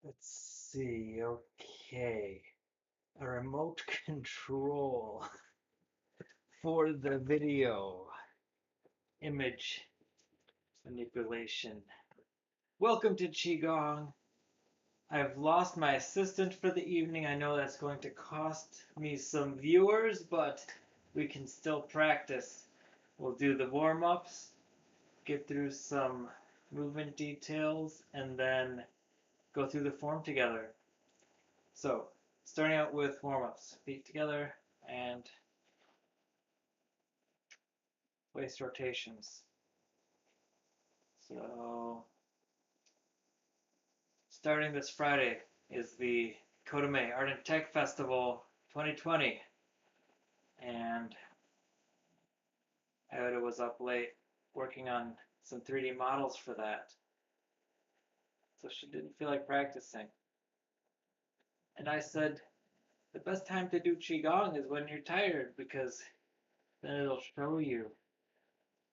Let's see. Okay. A remote control for the video image manipulation. Welcome to Qigong. I've lost my assistant for the evening. I know that's going to cost me some viewers, but we can still practice. We'll do the warm-ups, get through some movement details, and then go through the form together. So, starting out with warm-ups, feet together and waist rotations. So, starting this Friday is the Kodame Art and Tech Festival 2020, and Iota was up late working on some 3D models for that, so she didn't feel like practicing. And I said, the best time to do Qigong is when you're tired, because then it'll show you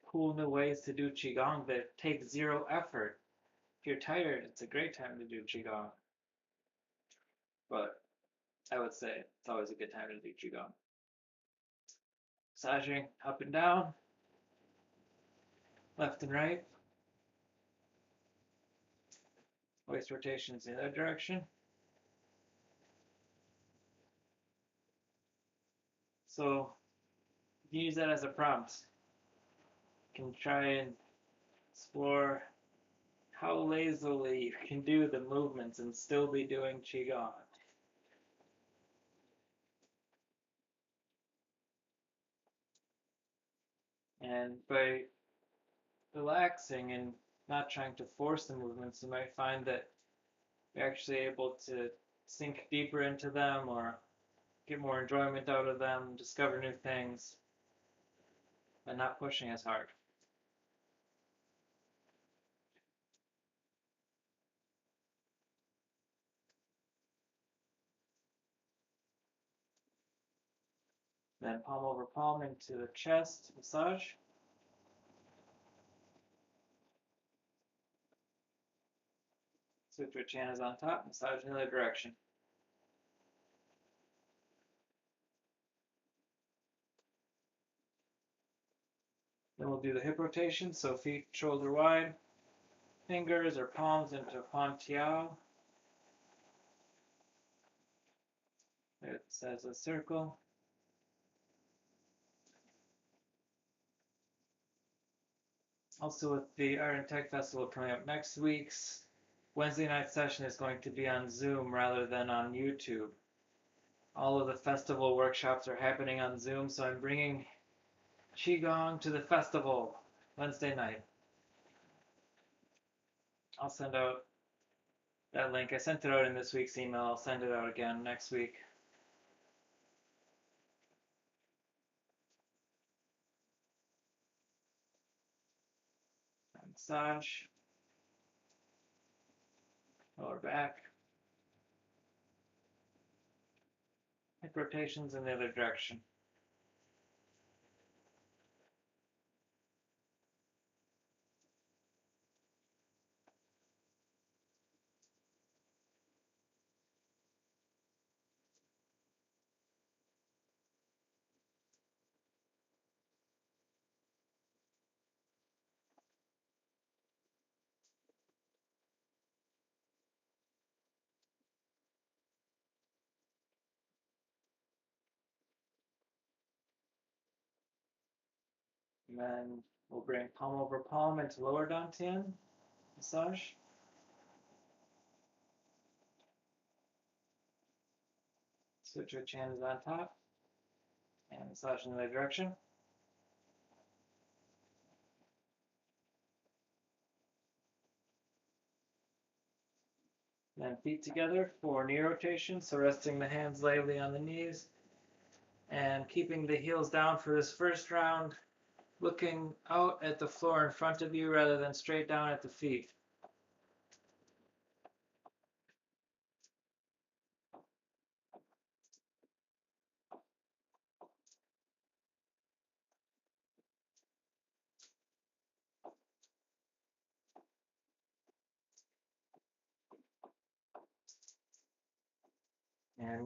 cool new ways to do Qigong that take zero effort. If you're tired, it's a great time to do Qigong. But I would say it's always a good time to do Qigong. Massaging up and down, left and right. Waist rotations in the other direction. So you can use that as a prompt. You can try and explore how lazily you can do the movements and still be doing Qigong. And by relaxing and not trying to force the movements, you might find that you're actually able to sink deeper into them or get more enjoyment out of them, discover new things, and not pushing as hard. Then palm over palm into the chest massage. Sutra chan is on top, massage in the other direction. Then we'll do the hip rotation, so feet shoulder wide, fingers or palms into Fan Tiao. It says a circle. Also, with the Art and Tech Festival coming up next week's Wednesday night session is going to be on Zoom rather than on YouTube. All of the festival workshops are happening on Zoom, so I'm bringing Qigong to the festival Wednesday night. I'll send out that link. I sent it out in this week's email. I'll send it out again next week. Massage, lower back, hip rotations in the other direction. And then we'll bring palm over palm into lower dantian massage. Sutra chan is on top. And massage in the other direction. Then feet together for knee rotation, so resting the hands lightly on the knees and keeping the heels down for this first round, looking out at the floor in front of you rather than straight down at the feet.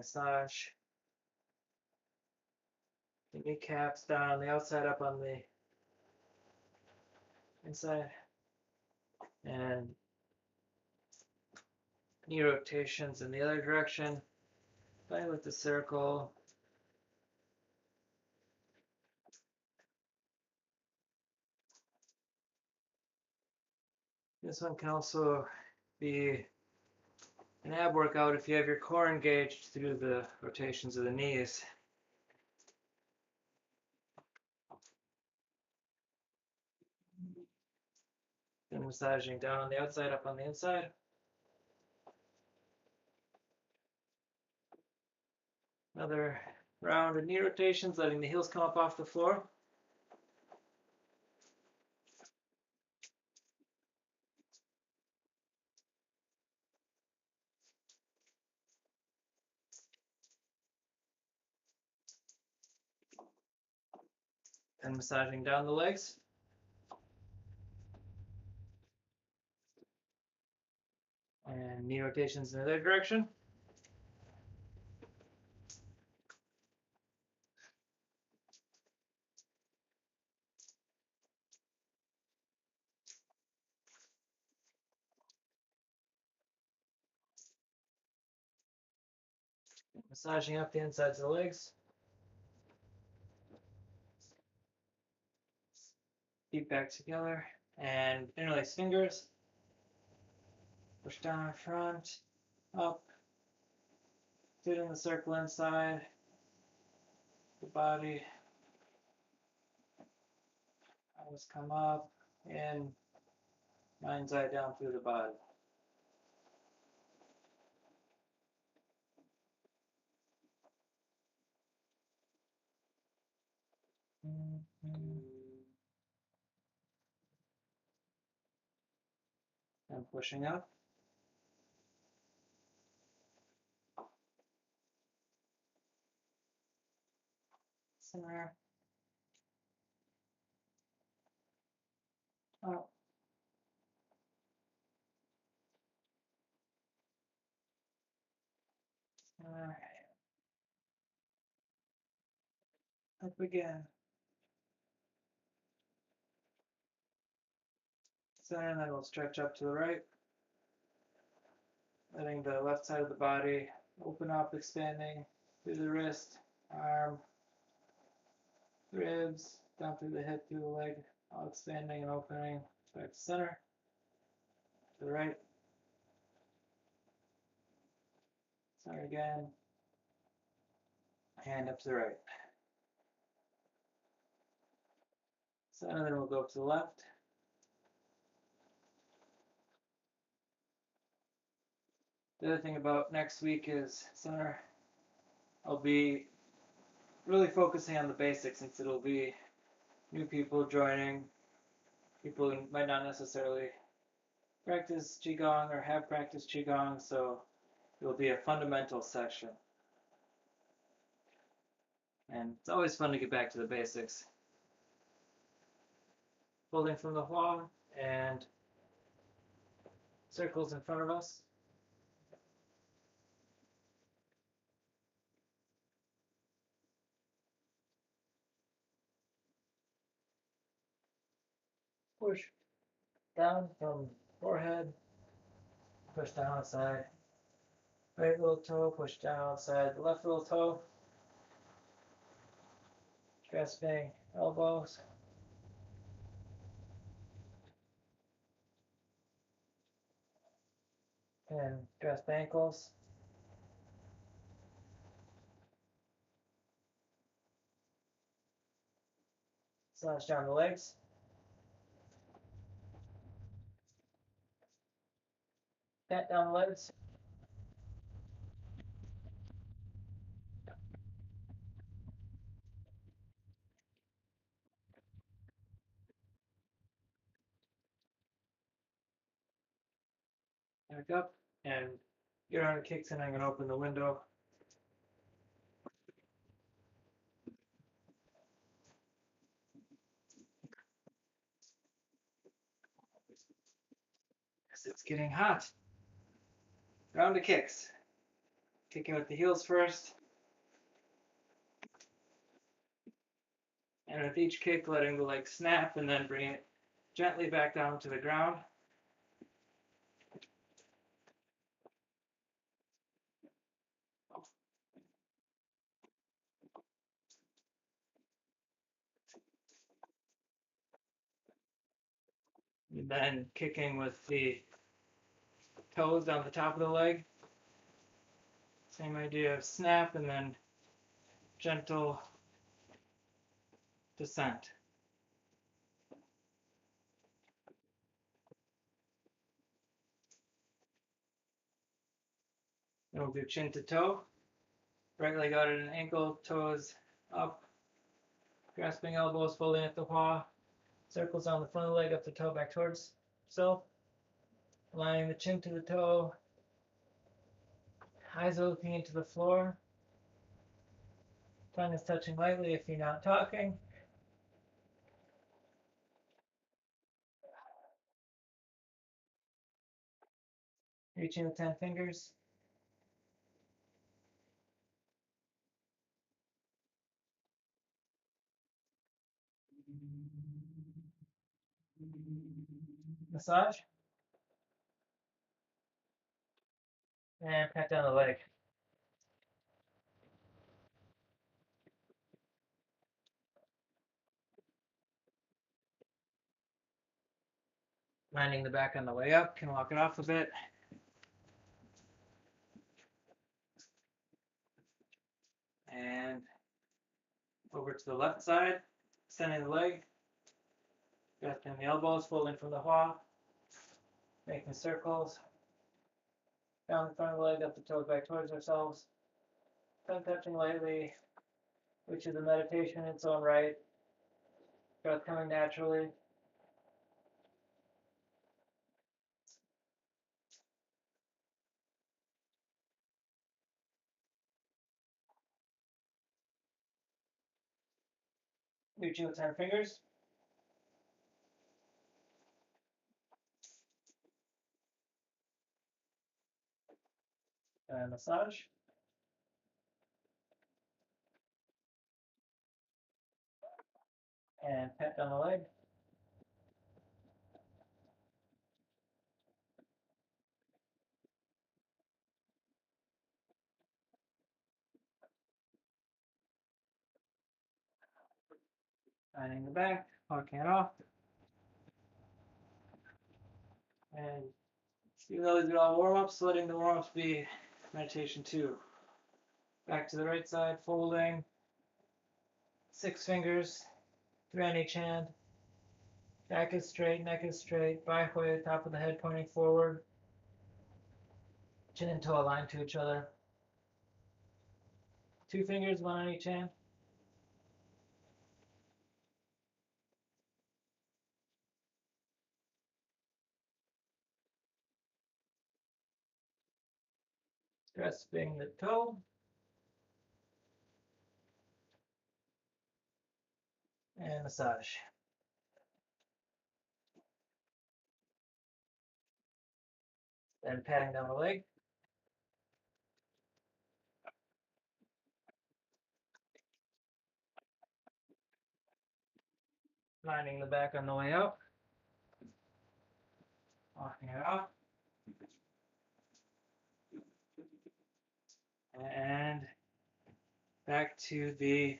massage the kneecaps down on the outside, up on the inside, and knee rotations in the other direction. Play with the circle. This one can also be an ab workout if you have your core engaged through the rotations of the knees. Then massaging down on the outside, up on the inside. Another round of knee rotations, letting the heels come up off the floor. And massaging down the legs. And knee rotations in the other direction. Massaging up the insides of the legs. Feet back together. And interlace fingers. Push down in front. Up. Fit in the circle inside the body. Elbows come up. And mind's eye down through the body. And pushing up. Center. Up. Center. Up again. Center, and then we'll stretch up to the right. Letting the left side of the body open up, expanding through the wrist, arm, ribs, down through the hip, through the leg, all expanding and opening. Back to center, to the right, center again, and up to the right. Center, then we'll go up to the left. The other thing about next week is center. I'll be really focusing on the basics since it'll be new people joining, people who might not necessarily practice Qigong or have practiced Qigong, so it will be a fundamental section. And it's always fun to get back to the basics. Holding from the wall and circles in front of us. Push down from forehead, push down outside. Right little toe, push down outside the left little toe. Grasping elbows. And grasp ankles. Slash down the legs. Pat down the legs. Back up. And your arm kicks in. I'm going to open the window. Yes, it's getting hot. Round of kicks. Kicking with the heels first. And with each kick, letting the leg snap and then bring it gently back down to the ground. And then kicking with the toes down the top of the leg. Same idea of snap and then gentle descent. Then we'll do chin to toe. Right leg out at an ankle, toes up, grasping elbows, folding at the paw. Circles on the front of the leg up the toe back towards self. Aligning the chin to the toe. Eyes are looking into the floor. Tongue is touching lightly if you're not talking. Reaching the 10 fingers. Massage. And pat down the leg. Landing the back on the way up. Can walk it off a bit. And over to the left side. Extending the leg. Grasping the elbows, folding from the hua. Making circles. Down the front of the leg, up the toes back towards ourselves. Tongue touching lightly, which is a meditation in its own right. Breath coming naturally. Reaching with 10 fingers. And massage. And pat down the leg. Lining the back, walking it off. And even though these are all warm-ups, letting the warm-ups be meditation too. Back to the right side, folding. 6 fingers, 3 on each hand. Back is straight, neck is straight, back way, top of the head pointing forward. Chin and toe aligned to each other. 2 fingers, 1 on each hand. Grasping the toe. And massage. Then patting down the leg. Lining the back on the way out. Walking it off. And back to the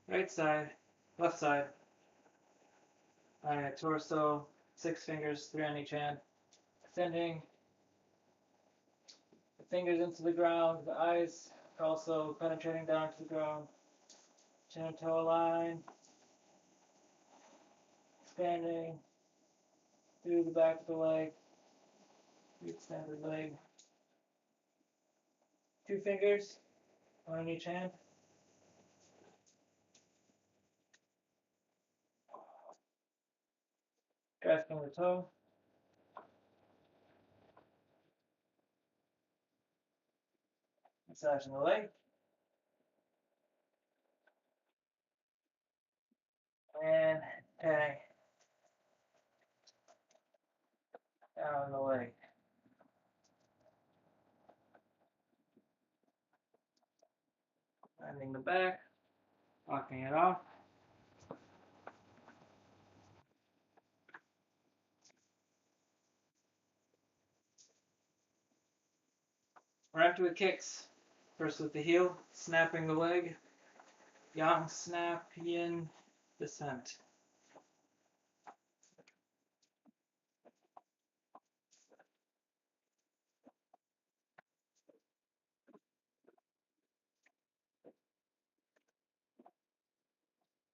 right side, left side. Lining the torso, 6 fingers, 3 on each hand. Extending the fingers into the ground, the eyes are also penetrating down to the ground. Chin and toe align. Expanding through the back of the leg. The extended leg. 2 fingers, 1 on each hand. Grasping the toe. Massaging the leg. And patting down the leg. bending the back, locking it off. Right after the kicks, first with the heel, snapping the leg, yang, snap, yin, descent.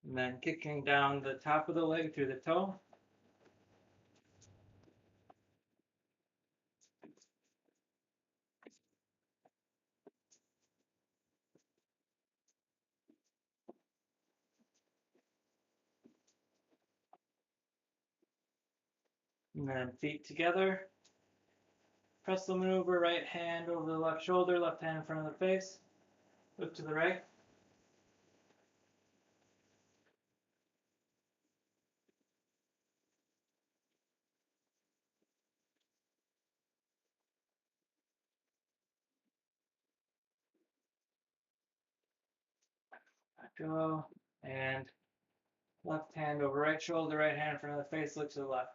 And then kicking down the top of the leg through the toe. And then feet together. Pretzel maneuver, right hand over the left shoulder, left hand in front of the face. Look to the right. Let go. And left hand over right shoulder, right hand in front of the face, look to the left.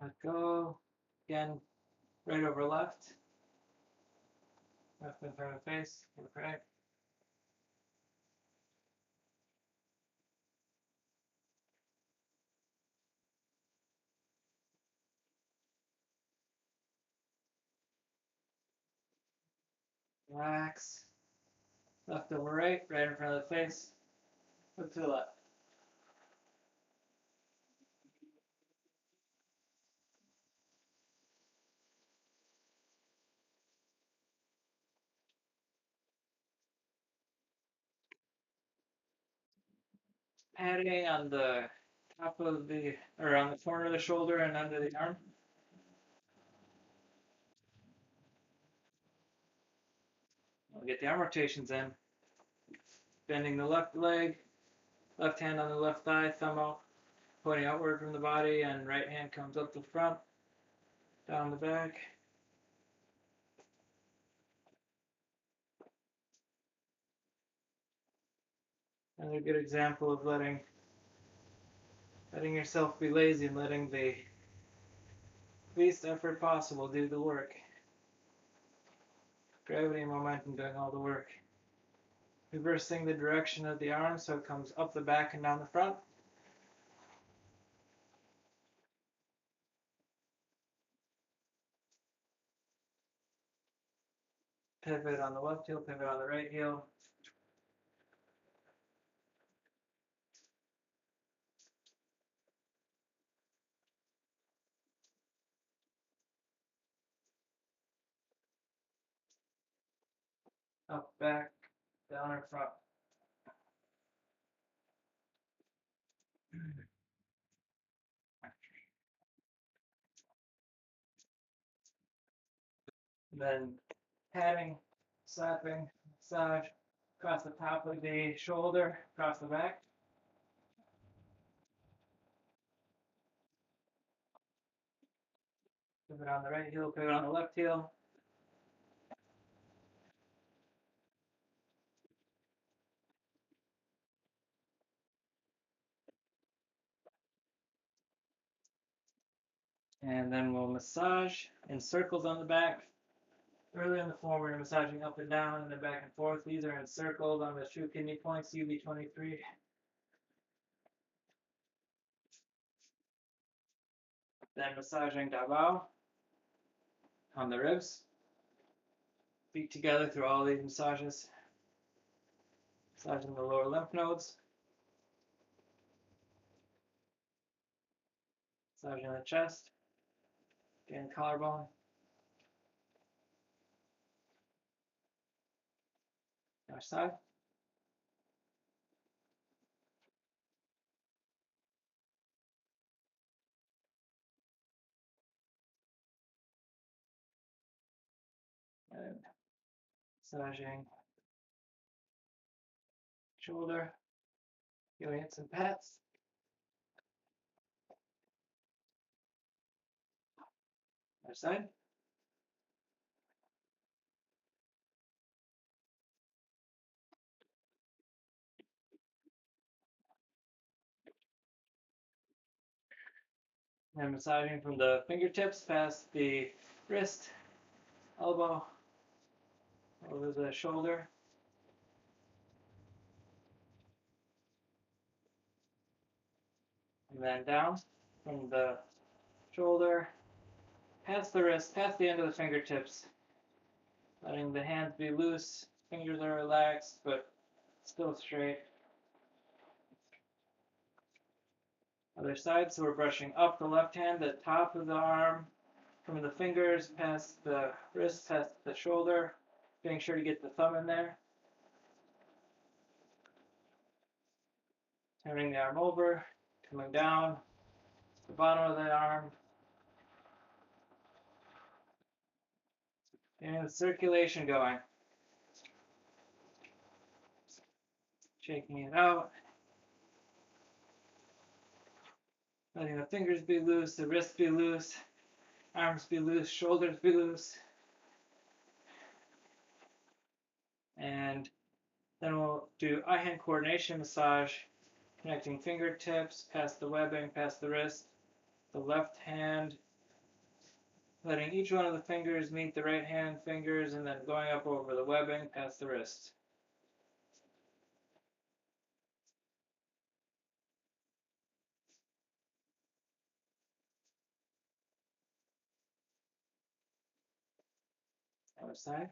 Let go. Again, right over left. Left in front of the face, look right. Relax. Left over right, right in front of the face. Look to the left. Padding on the top of the, or on the corner of the shoulder and under the arm. We'll get the arm rotations in. Bending the left leg, left hand on the left thigh, thumb out, pointing outward from the body, and right hand comes up the front, down the back. Another good example of letting yourself be lazy and letting the least effort possible do the work. Gravity and momentum doing all the work. Reversing the direction of the arm so it comes up the back and down the front. Pivot on the left heel, pivot on the right heel. Up, back, down, and front. Then patting, slapping, massage across the top of the shoulder, across the back. Pivot on the right heel, pivot on the left heel. And then we'll massage in circles on the back. Earlier in the form, we're massaging up and down and then back and forth. These are encircled on the true kidney points, UV23. Then massaging Davao on the ribs. Feet together through all these massages. Massaging the lower lymph nodes. Massaging the chest. Again, collarbone. Other side. And massaging shoulder, giving it some pats. Other side. And massaging from the fingertips past the wrist, elbow, over the shoulder. And then down from the shoulder, past the wrist, past the end of the fingertips. Letting the hands be loose, fingers are relaxed, but still straight. Other side, so we're brushing up the left hand, the top of the arm, from the fingers, past the wrist, past the shoulder, being sure to get the thumb in there. Turning the arm over, coming down, the bottom of the arm. Getting the circulation going. Shaking it out. Letting the fingers be loose, the wrists be loose, arms be loose, shoulders be loose. And then we'll do eye-hand coordination massage, connecting fingertips, past the webbing, past the wrist, the left hand, letting each one of the fingers meet the right hand fingers, and then going up over the webbing, past the wrist. Other side.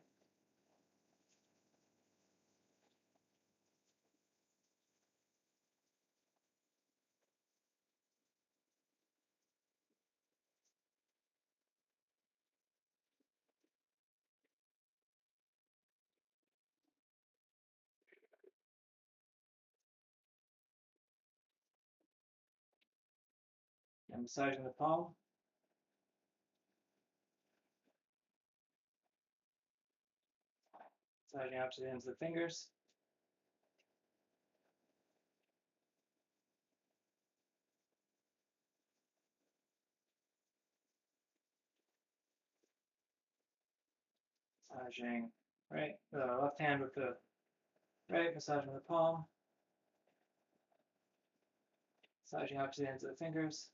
And massaging the palm. Massaging opposite ends of the fingers. Massaging right, the left hand with the right, massaging the palm. Massaging opposite ends of the fingers.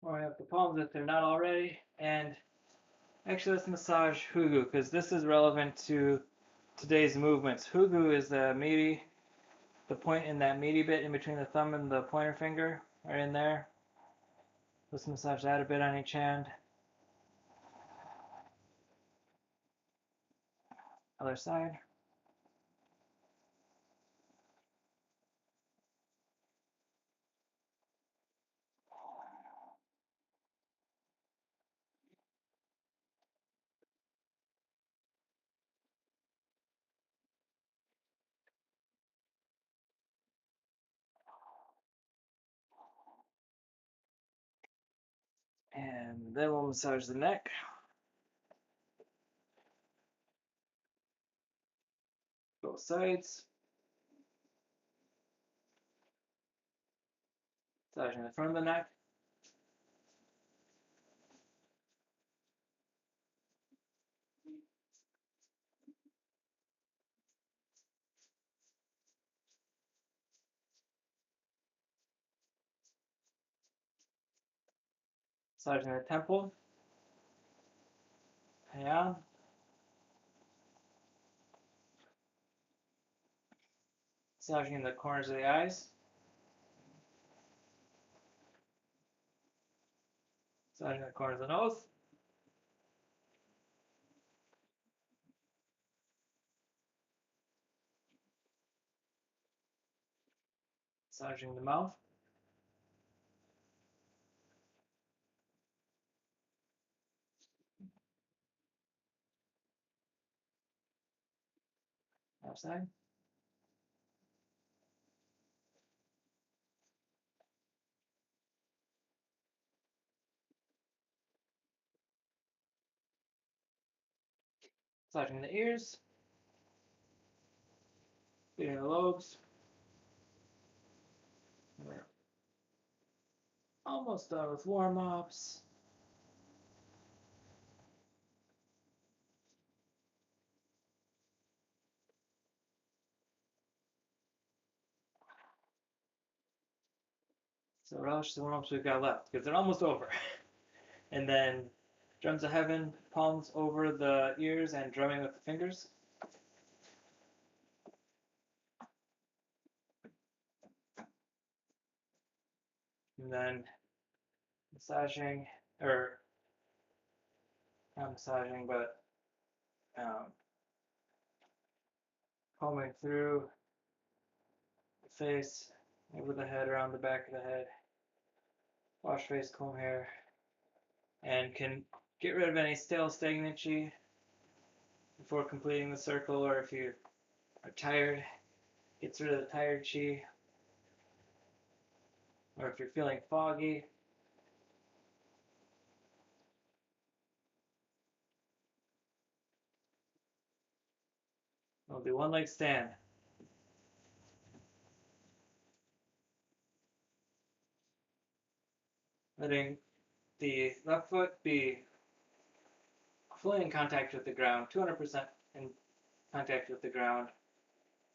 Warming up the palms if they're not already. And actually, let's massage Hugu, because this is relevant to today's movements. Hugu is the point in that meaty bit in between the thumb and the pointer finger, right in there. Let's massage that a bit on each hand. Other side. And then we'll massage the neck. Both sides. Massaging the front of the neck. Massaging the temple. Yeah. Massaging the corners of the eyes. Massaging the corners of the nose. Massaging the mouth. Outside. Massaging the ears. Feeding the lobes. We're almost done with warm-ups. So relish the warm-ups we've got left, because they're almost over. And then drums of heaven, palms over the ears and drumming with the fingers. And then massaging, or not massaging, but combing through the face, over the head, around the back of the head. Wash face, comb hair, and can get rid of any stale, stagnant chi before completing the circle, or if you are tired, gets rid of the tired chi, or if you're feeling foggy. We'll do one leg stand. Letting the left foot be fully in contact with the ground, 200% in contact with the ground,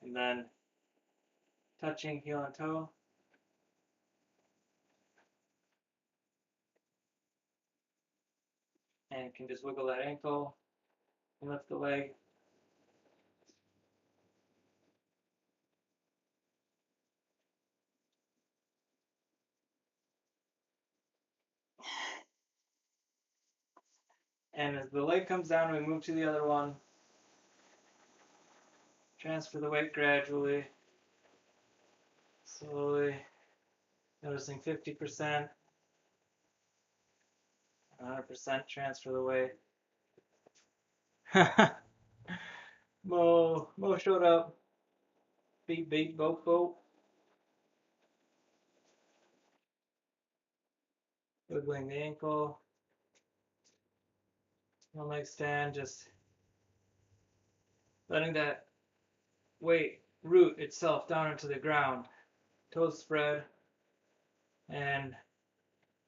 and then touching heel and toe. And can just wiggle that ankle and lift the leg. And as the leg comes down, we move to the other one. Transfer the weight gradually, slowly, noticing 50%, 100% transfer the weight. Mo showed up. Beep, beep, boop, boop. Wiggling the ankle. One leg stand, just letting that weight root itself down into the ground. Toes spread, and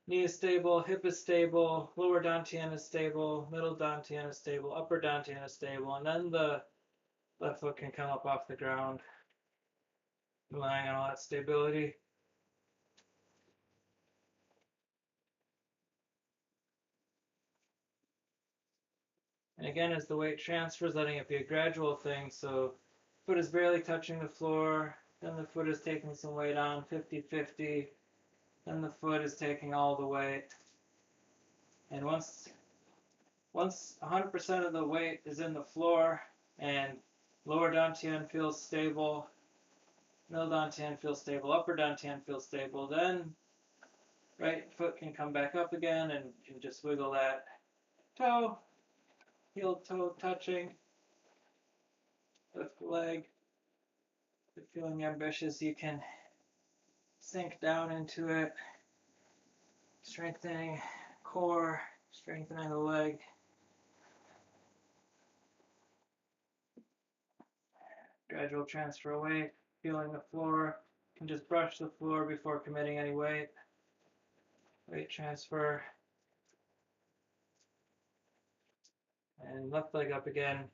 knee is stable, hip is stable, lower dantian is stable, middle dantian is stable, upper dantian is stable, and then the left foot can come up off the ground, relying on all that stability. And again, as the weight transfers, letting it be a gradual thing. So foot is barely touching the floor, then the foot is taking some weight on, 50-50, then the foot is taking all the weight. And once 100% of the weight is in the floor and lower dantian feels stable, middle dantian feels stable, upper dantian feels stable, then right foot can come back up again and can just wiggle that toe, heel toe touching, lift the leg. If you're feeling ambitious, you can sink down into it, strengthening core, strengthening the leg. Gradual transfer of weight, feeling the floor. You can just brush the floor before committing any weight. Weight transfer. And left leg up again.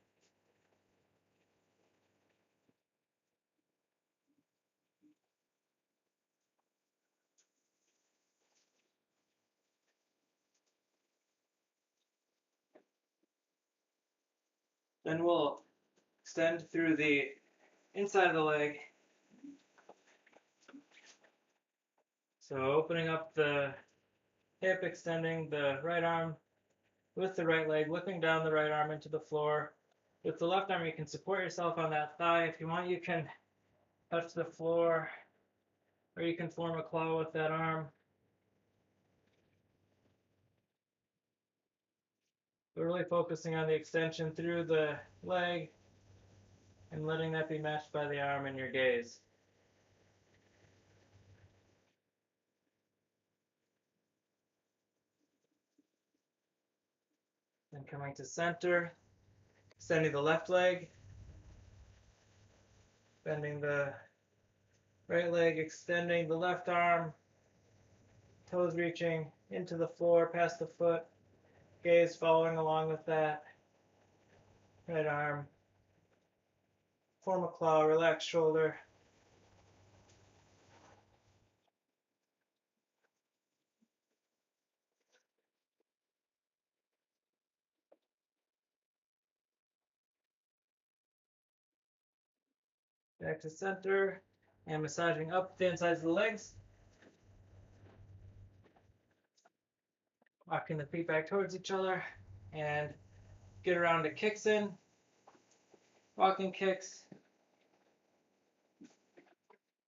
Then we'll extend through the inside of the leg. So opening up the hip, extending the right arm with the right leg, whipping down the right arm into the floor. With the left arm, you can support yourself on that thigh. If you want, you can touch the floor, or you can form a claw with that arm. But really focusing on the extension through the leg and letting that be matched by the arm in your gaze. Then coming to center, extending the left leg, bending the right leg, extending the left arm, toes reaching into the floor, past the foot, gaze following along with that. Right arm, form a claw, relax shoulder. Back to center, and massaging up the insides of the legs. Walking the feet back towards each other, and get around to kicks in. Walking kicks.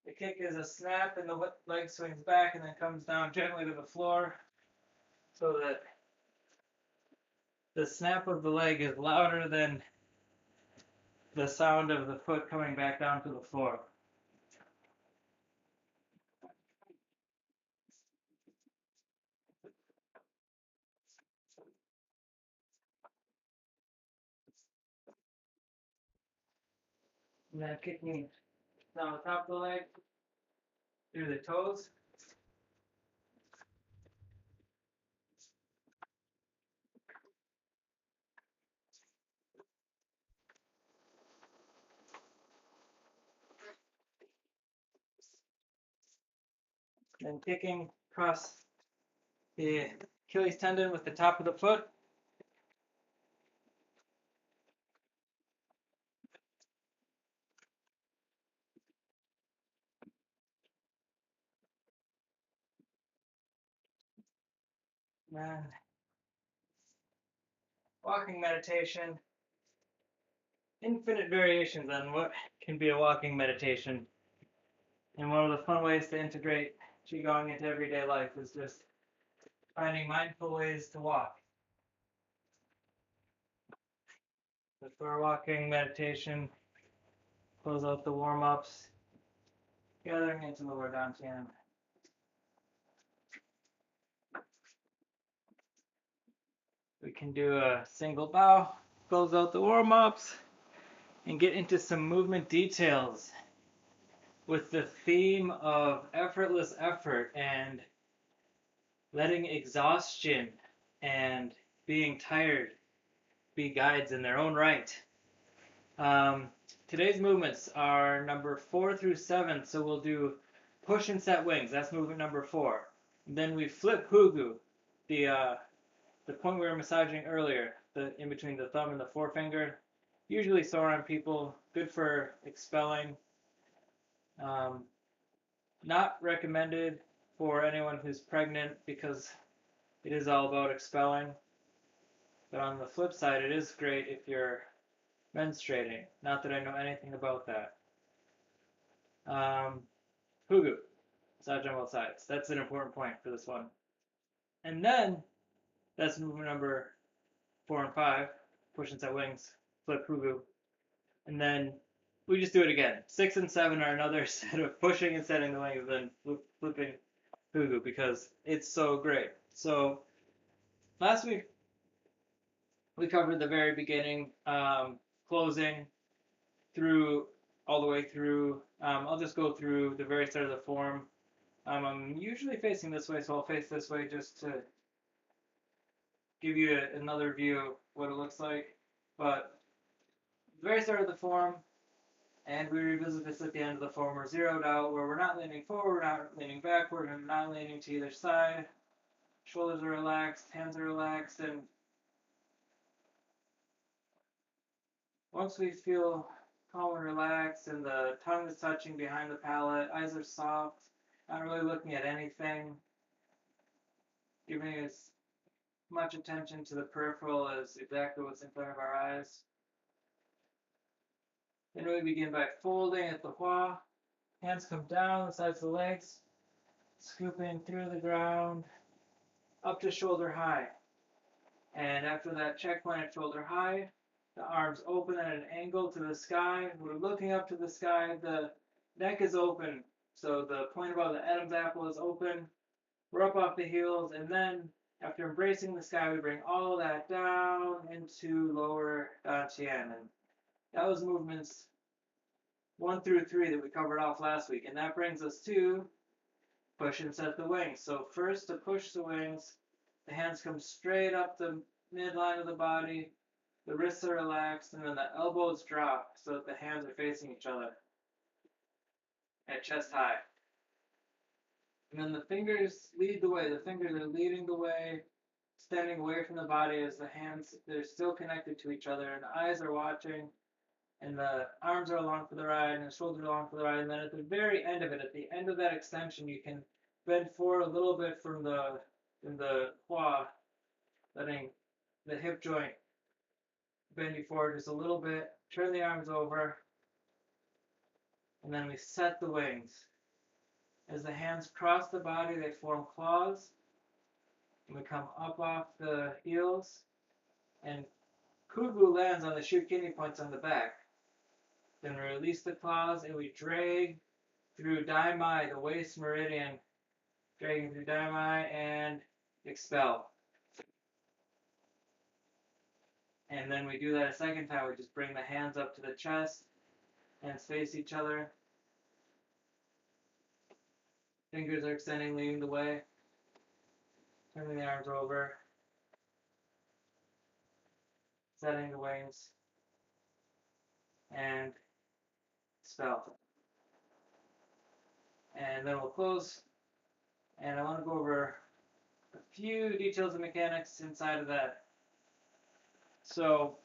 The kick is a snap, and the leg swings back and then comes down gently to the floor, so that the snap of the leg is louder than the sound of the foot coming back down to the floor. And then kicking down the top of the leg through the toes. Then kicking across the Achilles tendon with the top of the foot. And walking meditation. Infinite variations on what can be a walking meditation. And one of the fun ways to integrate Qigong into everyday life is just finding mindful ways to walk. Before walking meditation, close out the warm-ups, gathering into lower dantian. We can do a single bow, close out the warm-ups, and get into some movement details with the theme of effortless effort and letting exhaustion and being tired be guides in their own right. Today's movements are number 4 through 7, so we'll do push and set wings. That's movement number 4. Then we flip hugu, the point we were massaging earlier, in between the thumb and the forefinger. Usually sore on people, good for expelling. Not recommended for anyone who's pregnant because it is all about expelling. But on the flip side, it is great if you're menstruating. Not that I know anything about that. Hugu, massage on both sides. That's an important point for this one. And then, that's movement number 4 and 5, push and set wings, flip hugu. And then we just do it again. 6 and 7 are another set of pushing and setting the wings, and then flipping hugu because it's so great. So last week we covered the very beginning, closing through all the way through. I'll just go through the very start of the form. I'm usually facing this way, so I'll face this way just to give you another view of what it looks like. But the very start of the form, and we revisit this at the end of the form, we're zeroed out where we're not leaning forward, we're not leaning backward, and not leaning to either side. Shoulders are relaxed, hands are relaxed, and once we feel calm and relaxed and the tongue is touching behind the palate, eyes are soft, not really looking at anything, giving as much attention to the peripheral as exactly what's in front of our eyes. Then we begin by folding at the hua. Hands come down the sides of the legs, scooping through the ground, up to shoulder high. And after that checkpoint at shoulder high, The arms open at an angle to the sky. We're looking up to the sky. The neck is open. So the point above the Adam's apple is open. We're up off the heels, and then after embracing the sky, we bring all that down into lower dantian. And that was movements 1 through 3 that we covered off last week. And that brings us to push and set the wings. So first, to push the wings, the hands come straight up the midline of the body, the wrists are relaxed, and then the elbows drop so that the hands are facing each other at chest high. And then the fingers lead the way. The fingers are leading the way, standing away from the body as the hands, they're still connected to each other, and the eyes are watching, and the arms are along for the ride, and the shoulders are along for the ride. And then at the very end of it, at the end of that extension, you can bend forward a little bit from the quad, letting the hip joint bend you forward just a little bit. Turn the arms over, and then we set the wings. As the hands cross the body, they form claws, and we come up off the heels, and Kugu lands on the shoe kidney points on the back. Then we release the claws, and we drag through daimai, the waist meridian, dragging through daimai, and expel. And then we do that a second time. We just bring the hands up to the chest, hands face each other. Fingers are extending, leading the way. Turning the arms over. Setting the wings. And expel. And then we'll close. And I want to go over a few details of mechanics inside of that. So,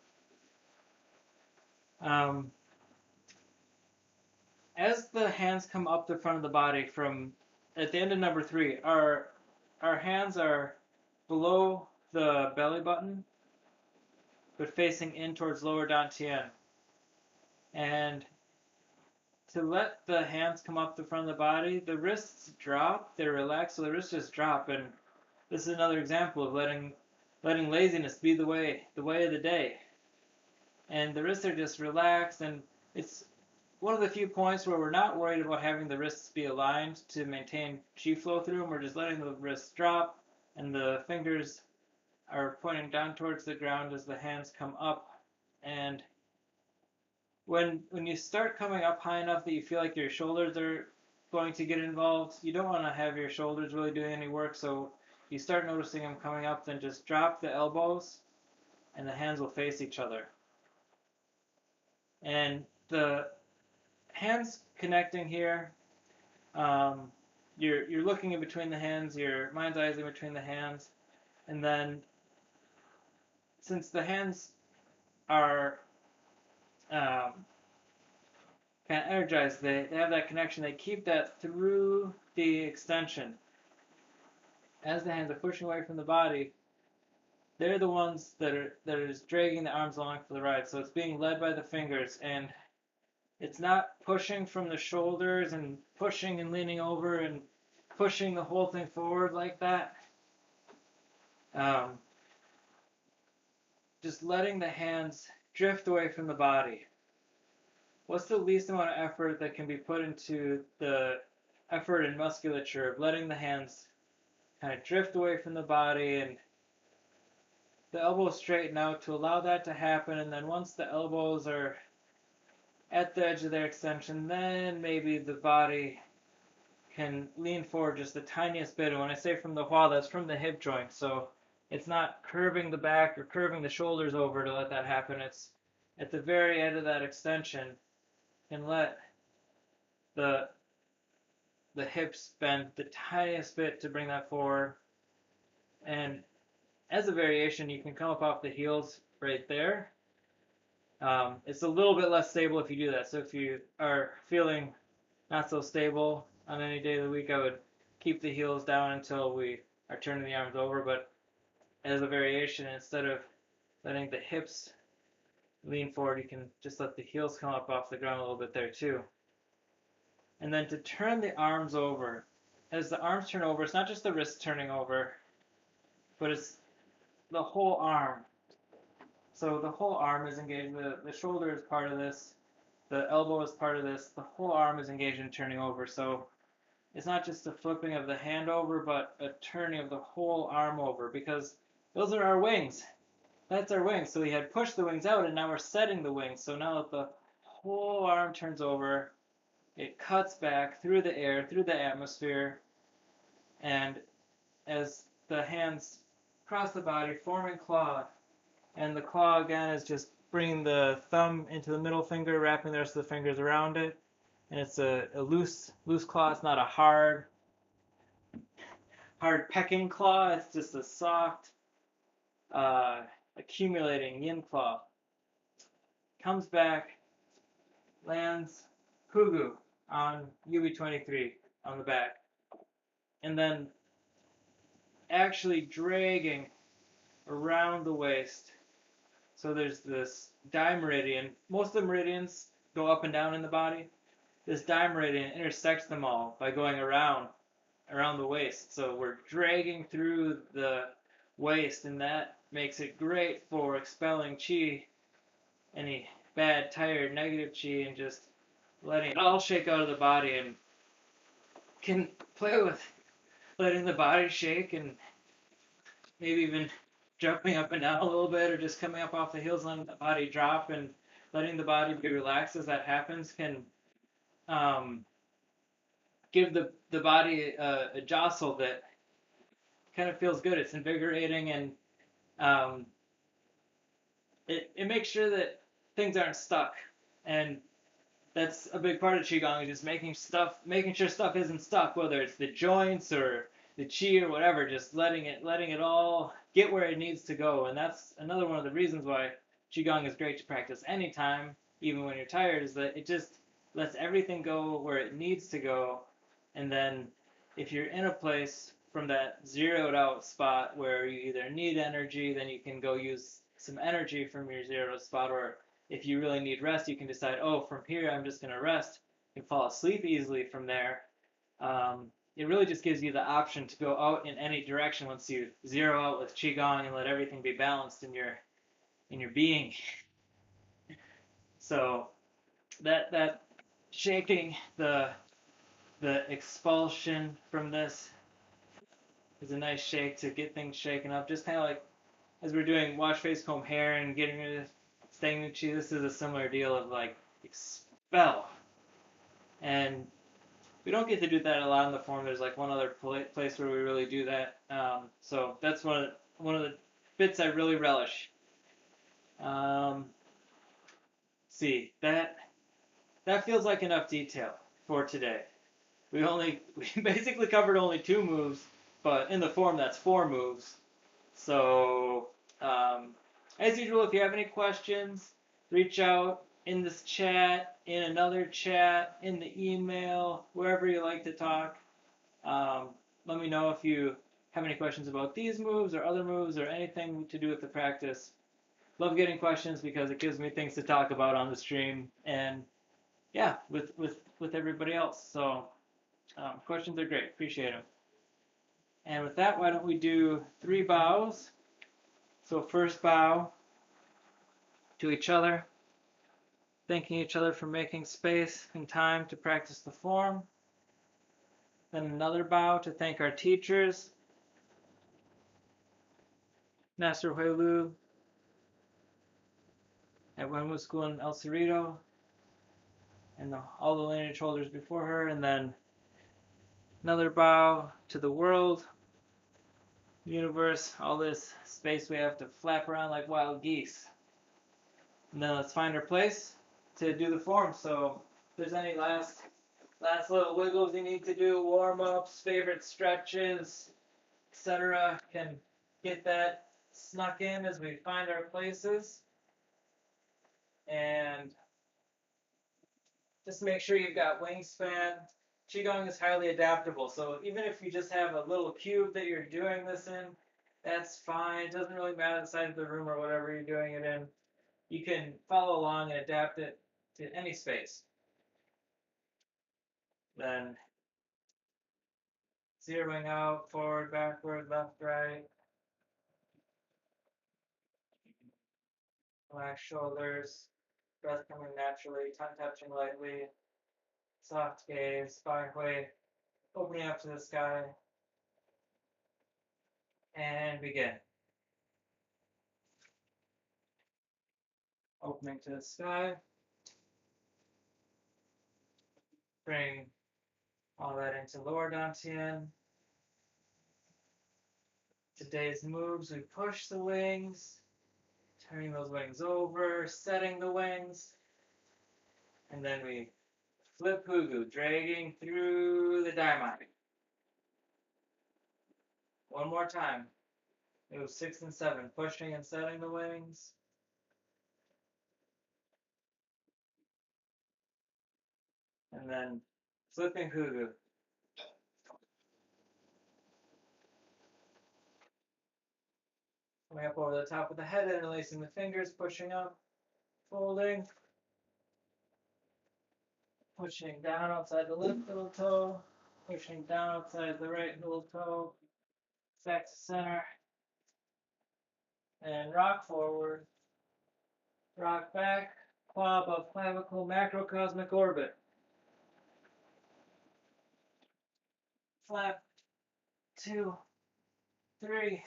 as the hands come up the front of the body from at the end of number 3, our hands are below the belly button, but facing in towards lower dantian. And to let the hands come up the front of the body, the wrists drop, they're relaxed, so the wrists just drop. And this is another example of letting laziness be the way of the day. And the wrists are just relaxed, and it's one of the few points where we're not worried about having the wrists be aligned to maintain chi flow through them. We're just letting the wrists drop, and the fingers are pointing down towards the ground as the hands come up. And when you start coming up high enough that you feel like your shoulders are going to get involved, you don't want to have your shoulders really doing any work. So you start noticing them coming up, then just drop the elbows, and the hands will face each other. And the hands connecting here, you're looking in between the hands, your mind's eye is in between the hands, and then since the hands are kind of energized, they have that connection, they keep that through the extension. As the hands are pushing away from the body, they're the ones that are just dragging the arms along for the ride. So it's being led by the fingers, and it's not pushing from the shoulders and pushing and leaning over and pushing the whole thing forward like that. Just letting the hands drift away from the body. What's the least amount of effort that can be put into the effort and musculature of letting the hands kind of drift away from the body, and the elbows straighten out to allow that to happen. And then once the elbows are at the edge of their extension, then maybe the body can lean forward just the tiniest bit. And when I say from the hua, that's from the hip joint. So it's not curving the back or curving the shoulders over to let that happen. It's at the very end of that extension, and let the hips bend the tiniest bit to bring that forward. And as a variation, you can come up off the heels right there. It's a little bit less stable if you do that. So if you are feeling not so stable on any day of the week, I would keep the heels down until we are turning the arms over. But as a variation, instead of letting the hips lean forward, you can just let the heels come up off the ground a little bit there too. And then to turn the arms over, as the arms turn over, it's not just the wrists turning over, but it's the whole arm. So the whole arm is engaged. The shoulder is part of this. The elbow is part of this. The whole arm is engaged in turning over. So it's not just a flipping of the hand over, but a turning of the whole arm over, because those are our wings. That's our wings. So we had pushed the wings out, and now we're setting the wings. So now that the whole arm turns over, it cuts back through the air, through the atmosphere, and as the hands cross the body, forming claw, and the claw again is just bringing the thumb into the middle finger, wrapping the rest of the fingers around it, and it's a loose claw. It's not a hard pecking claw. It's just a soft, accumulating yin claw. Comes back, lands Hugu on UB23 on the back, and then actually dragging around the waist. So there's this dimeridian. Most of the meridians go up and down in the body. This dimeridian intersects them all by going around the waist. So we're dragging through the waist, and that makes it great for expelling chi, any bad, tired, negative chi, and just letting it all shake out of the body, and can play with letting the body shake and maybe even jumping up and down a little bit, or just coming up off the heels, letting the body drop and letting the body be relaxed as that happens can give the body a jostle that kind of feels good. It's invigorating, and it makes sure that things aren't stuck. And that's a big part of qigong, is just making sure stuff isn't stuck, whether it's the joints or the chi or whatever. Just letting it all get where it needs to go. And that's another one of the reasons why qigong is great to practice anytime, even when you're tired, is that it just lets everything go where it needs to go. And then if you're in a place from that zeroed out spot where you either need energy, then you can go use some energy from your zeroed spot, or if you really need rest, you can decide, oh, from here I'm just going to rest and fall asleep easily from there. It really just gives you the option to go out in any direction once you zero out with qigong and let everything be balanced in your being. So that shaking, the expulsion from this is a nice shake to get things shaken up. Just kind of like as we're doing wash, face, comb, hair, and getting rid of stagnant chi. This is a similar deal of like expel. And we don't get to do that a lot in the form. There's like one other place where we really do that. So that's one of the bits I really relish. See, that feels like enough detail for today. We basically covered only 2 moves, but in the form that's 4 moves. So as usual, if you have any questions, reach out in this chat, in another chat, in the email, wherever you like to talk. Let me know if you have any questions about these moves or other moves or anything to do with the practice. Love getting questions because it gives me things to talk about on the stream, and yeah, with everybody else. So questions are great. Appreciate them. And with that, why don't we do 3 bows? So first bow to each other, thanking each other for making space and time to practice the form. Then another bow to thank our teachers, Master Hui Lu at Wenwu School in El Cerrito, and all the lineage holders before her. And then another bow to the world, universe, all this space we have to flap around like wild geese. And then let's find our place to do the form. So if there's any last little wiggles you need to do, warm-ups, favorite stretches, etc., can get that snuck in as we find our places. And just make sure you've got wingspan. Qigong is highly adaptable, so even if you just have a little cube that you're doing this in, that's fine. It doesn't really matter the size of the room or whatever you're doing it in. You can follow along and adapt it to any space. Then zeroing out, forward, backward, left, right. Relax shoulders, breath coming naturally, tongue touching lightly, soft gaze, spine way opening up to the sky, and begin. Opening to the sky. Bring all that into lower dantian. Today's moves, we push the wings, turning those wings over, setting the wings, and then we flip hugu, dragging through the daimai. One more time. Move 6 and 7, pushing and setting the wings. And then flipping hugu. Coming up over the top of the head and releasing the fingers, pushing up, folding. Pushing down outside the left little toe, pushing down outside the right little toe, back to center, and rock forward, rock back, claw above clavicle, macrocosmic orbit. Flap, 2, 3,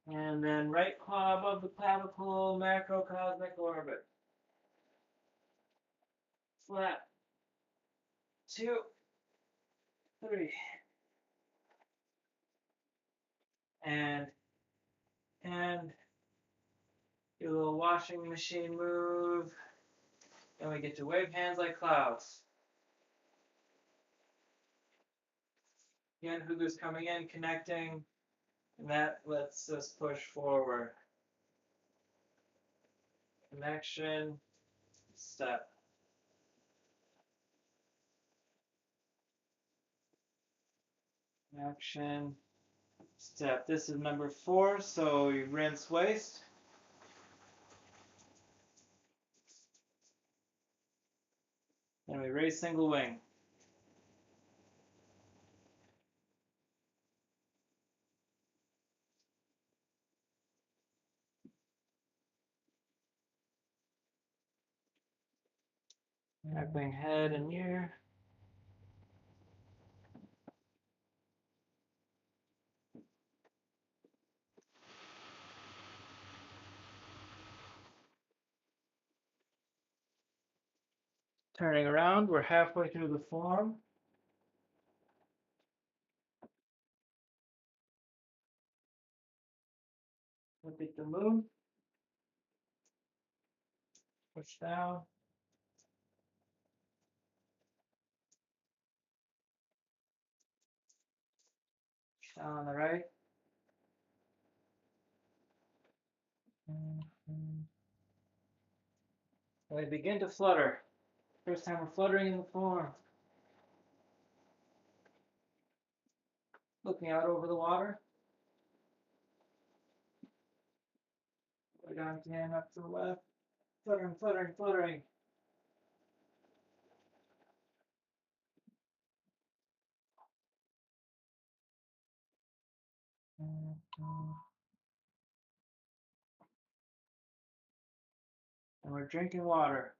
and then right claw above the clavicle, macrocosmic orbit. Flap, 2, 3, and do a little washing machine move. Then we get to wave hands like clouds. Again, hugu's coming in, connecting, and that lets us push forward. Connection, step. Connection, step. This is number 4, so you rinse waist. And we raise single wing. Back wing head and ear. Turning around, we're halfway through the form. Repeat the move. Push down. Push down on the right. And we begin to flutter. First time we're fluttering in the form. Looking out over the water. Go down again, up to the left. Fluttering, fluttering, fluttering. And we're drinking water.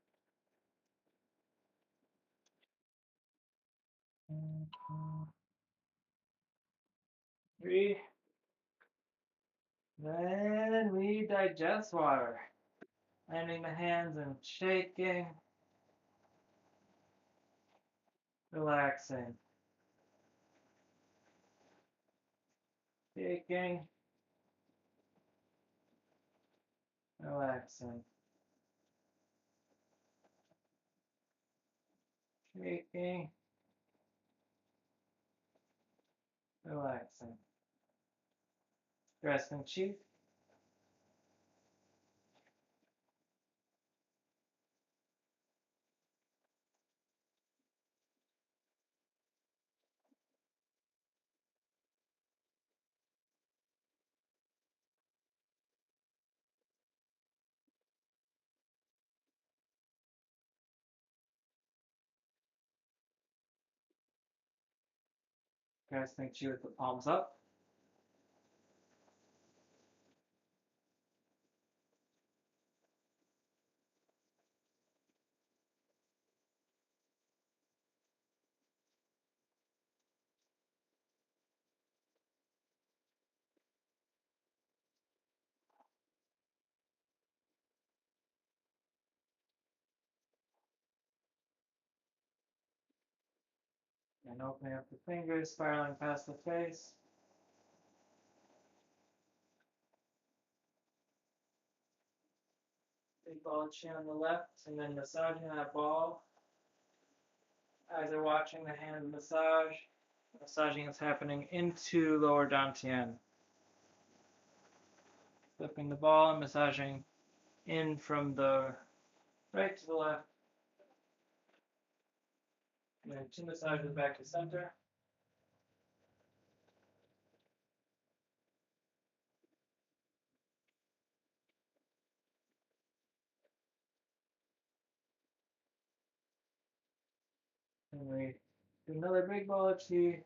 Breathe. Then we digest water. Landing the hands and shaking. Relaxing. Shaking. Relaxing. Shaking. Relaxing. Grasping cheek. Grasping cheek with the palms up. And opening up the fingers, spiraling past the face. Big ball of chin on the left, and then massaging that ball. Eyes are watching the hand massage. Massaging is happening into lower dantian. Flipping the ball and massaging in from the right to the left. And then 2 massages back to center. And we do another big ball of chi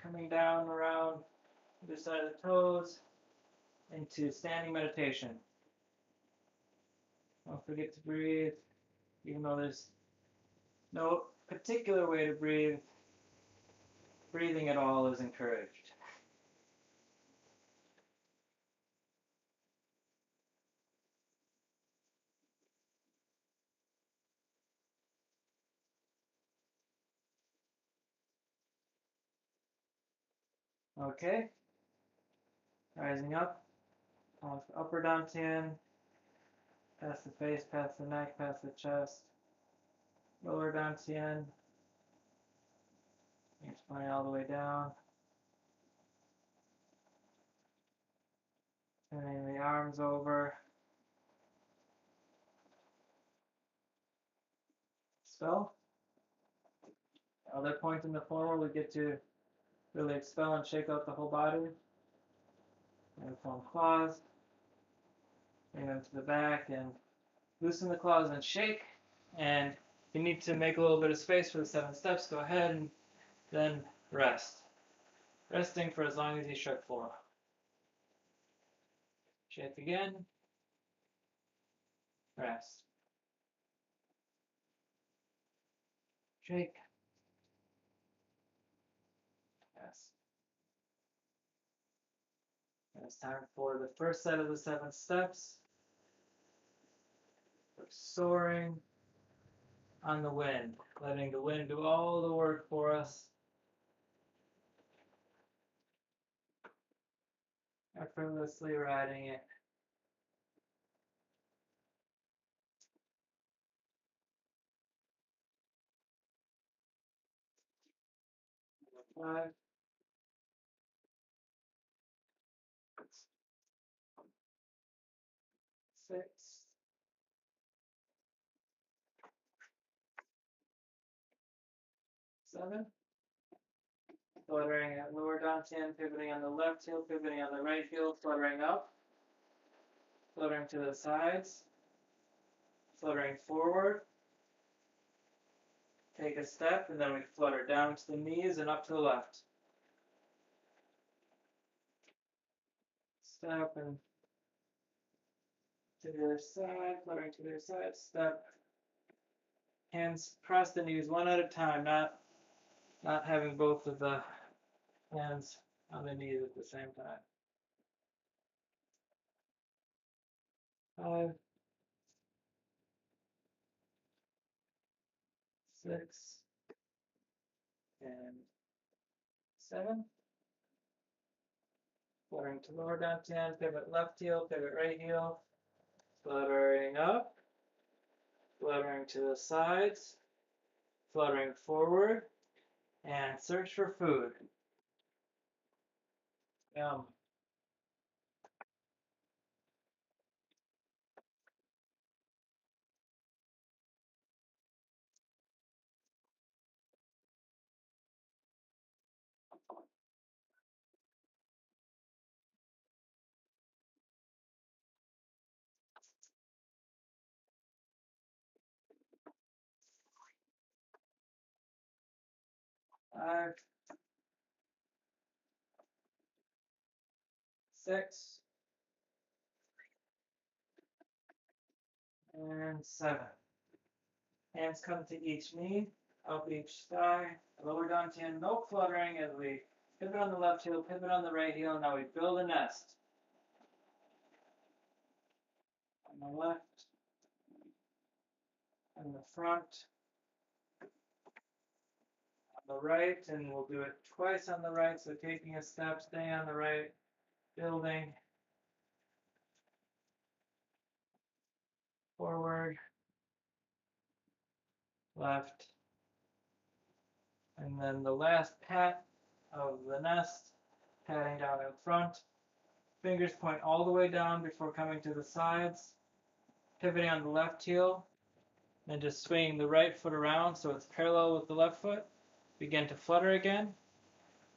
coming down around either side of the toes into standing meditation. Don't forget to breathe, even though there's no particular way to breathe. Breathing at all is encouraged. Okay, rising up, off upper dantian, past the face, past the neck, past the chest, lower dantian, spine all the way down, turning the arms over, expel. Other point in the form, we get to really expel and shake out the whole body. And form claws, bring them to the back and loosen the claws and shake. And if you need to make a little bit of space for the 7 steps, go ahead and then rest. Resting for as long as you shook for. Shake again. Rest. Shake. Rest. And it's time for the first set of the 7 steps. We're soaring on the wind, letting the wind do all the work for us. Effortlessly riding it. 5, 6, 7. Fluttering at lower dantian, pivoting on the left heel, pivoting on the right heel, fluttering up, fluttering to the sides, fluttering forward. Take a step, and then we flutter down to the knees and up to the left. Step and to the other side, fluttering to the other side, step. Hands cross the knees one at a time, not having both of the hands on the knees at the same time. 5, 6, and 7. Fluttering to lower dantian, pivot left heel, pivot right heel. Fluttering up, fluttering to the sides, fluttering forward, and search for food. Yum. Five, 6, and 7. Hands come to each knee, up each thigh, lower dantian, no fluttering as we pivot on the left heel, pivot on the right heel. Now we build a nest. On the left, on the front, on the right, and we'll do it twice on the right. So taking a step, staying on the right, building, forward, left, and then the last pat of the nest, patting down in front. Fingers point all the way down before coming to the sides, pivoting on the left heel, then just swinging the right foot around so it's parallel with the left foot. Begin to flutter again.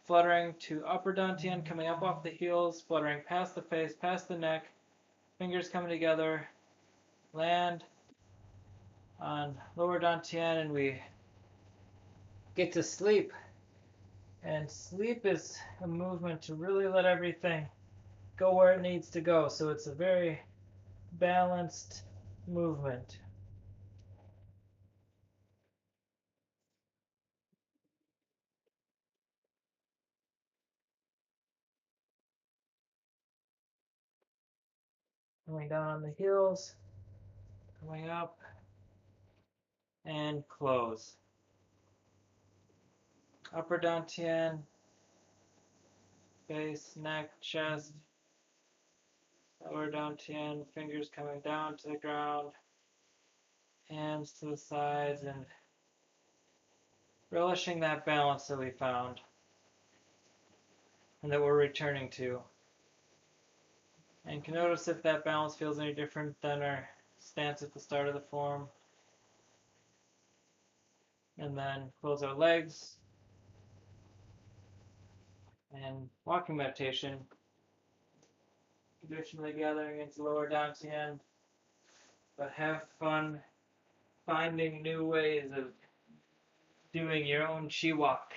Fluttering to upper dantian, coming up off the heels, fluttering past the face, past the neck, fingers coming together, land on lower dantian, and we get to sleep. And sleep is a movement to really let everything go where it needs to go. So it's a very balanced movement. Coming down on the heels, coming up, and close. Upper dantian, face, neck, chest, lower dantian, fingers coming down to the ground, hands to the sides, and relishing that balance that we found and that we're returning to. And can notice if that balance feels any different than our stance at the start of the form. And then close our legs. And walking meditation, traditionally gathering into lower dantian, but have fun finding new ways of doing your own chi walk.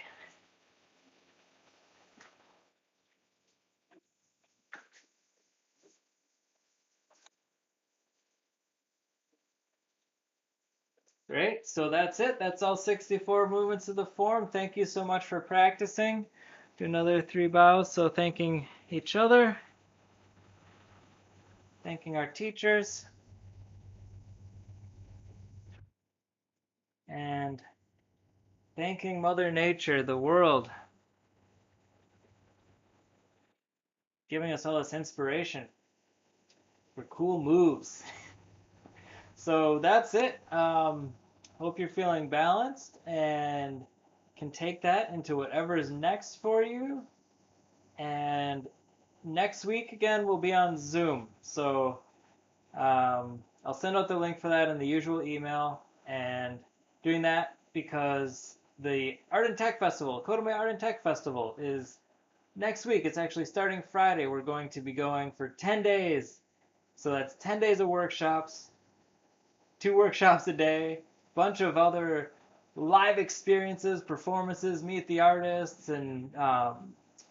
Great, so that's it. That's all 64 movements of the form. Thank you so much for practicing. Do another 3 bows. So thanking each other, thanking our teachers, and thanking Mother Nature, the world, giving us all this inspiration for cool moves. So that's it. Hope you're feeling balanced and can take that into whatever is next for you. And next week again we'll be on Zoom. So I'll send out the link for that in the usual email, and doing that because the Art and Tech Festival, Kodame Art and Tech Festival, is next week. It's actually starting Friday. We're going to be going for 10 days. So that's 10 days of workshops, 2 workshops a day, bunch of other live experiences, performances, meet the artists, and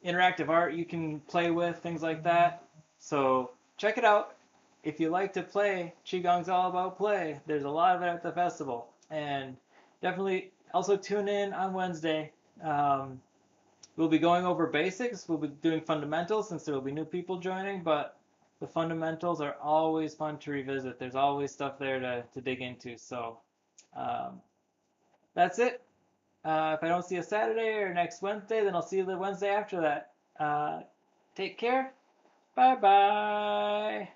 interactive art you can play with, things like that. So check it out. If you like to play, Qigong's all about play. There's a lot of it at the festival. And definitely also tune in on Wednesday. We'll be going over basics. We'll be doing fundamentals since there will be new people joining, but the fundamentals are always fun to revisit. There's always stuff there to dig into. So that's it. If I don't see you Saturday or next Wednesday, then I'll see you the Wednesday after that. Take care. Bye-bye.